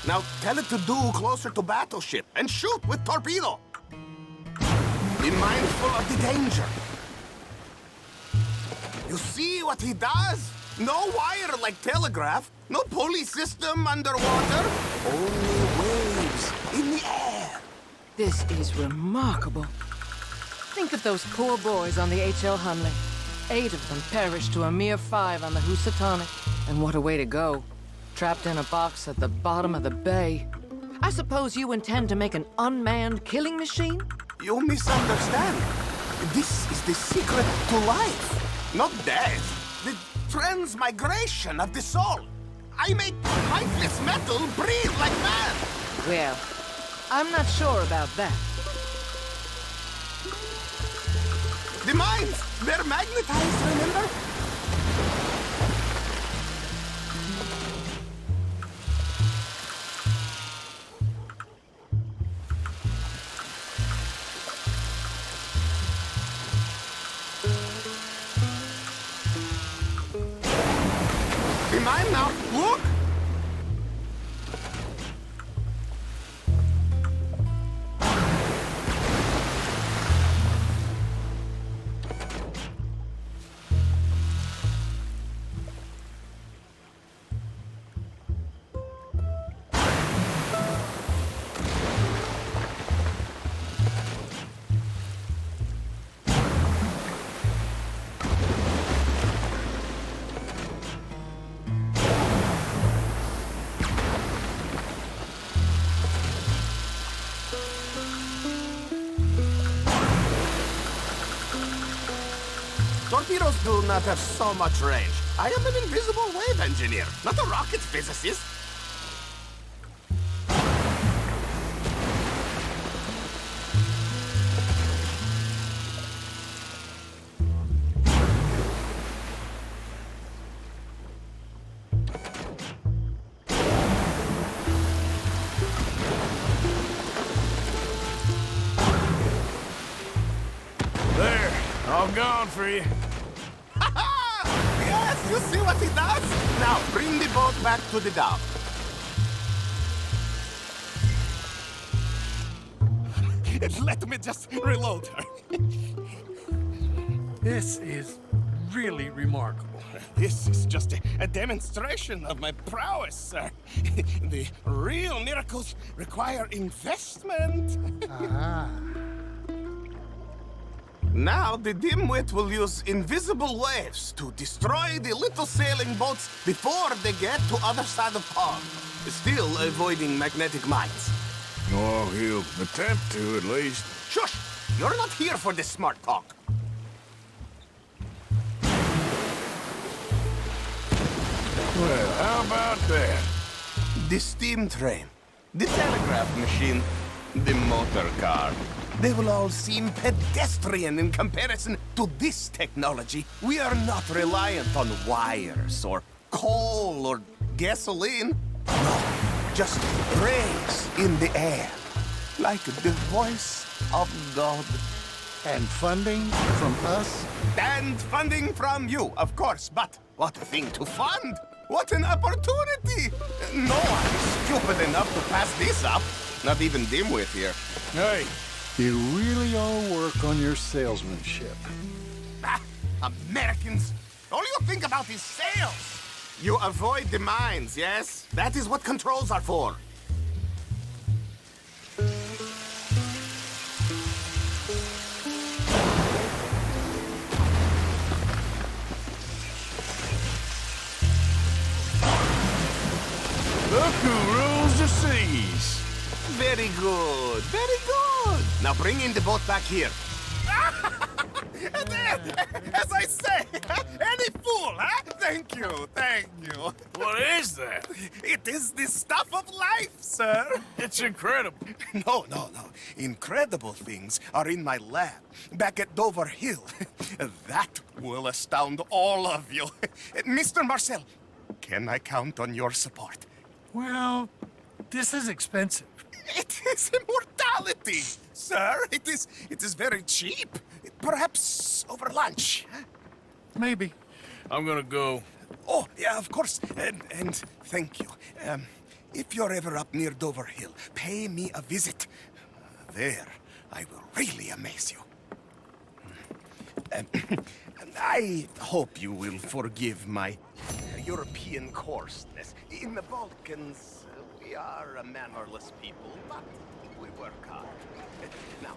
Now tell it to do closer to battleship and shoot with torpedo. Be mindful of the danger. You see what he does? No wire like telegraph, no pulley system underwater, only waves in the air. This is remarkable. Think of those poor boys on the H.L. Hunley. 8 of them perished to a mere 5 on the Housatonic. And what a way to go. Trapped in a box at the bottom of the bay. I suppose you intend to make an unmanned killing machine? You misunderstand. This is the secret to life, not death. The transmigration of the soul. I make lifeless metal breathe like man. Well, I'm not sure about that. The mines, they're magnetized, remember? The mine now, look! Torpedoes do not have so much range. I am an invisible wave engineer, not a rocket physicist. There, all gone for you. Yes, you see what he does? Now, bring the boat back to the dock. Let me just reload her. This is really remarkable. This is just a demonstration of my prowess, sir. The real miracles require investment. Now, the dimwit will use invisible waves to destroy the little sailing boats before they get to other side of pond, still avoiding magnetic mines. Oh, he'll attempt to, at least. Shush! You're not here for this smart talk. Well, how about that? The steam train, the telegraph machine, the motor car. They will all seem pedestrian in comparison to this technology. We are not reliant on wires or coal or gasoline. No, just rays in the air, like the voice of God. And funding from us? And funding from you, of course, but what a thing to fund! What an opportunity! No one is stupid enough to pass this up. Not even Dimwit here. Hey, You really all work on your salesmanship. Ah, Americans! All you think about is sales! You avoid the mines, yes? That is what controls are for. look who rules the seas. Very good, very good. Now bring in the boat back here. As I say, any fool, huh? Thank you, thank you. What is that? It is the stuff of life, sir. It's incredible. No. Incredible things are in my lab, back at Dover Hill. That will astound all of you. Mr. Marcel, can I count on your support? Well, this is expensive. It is immortality, sir. It is very cheap. Perhaps over lunch. Huh? Maybe. I'm gonna go. Oh, yeah, of course. And thank you. If you're ever up near Dover Hill, pay me a visit. There, I will really amaze you. I hope you will forgive my European coarseness. In the Balkans, we are a mannerless people, but we work hard. Now,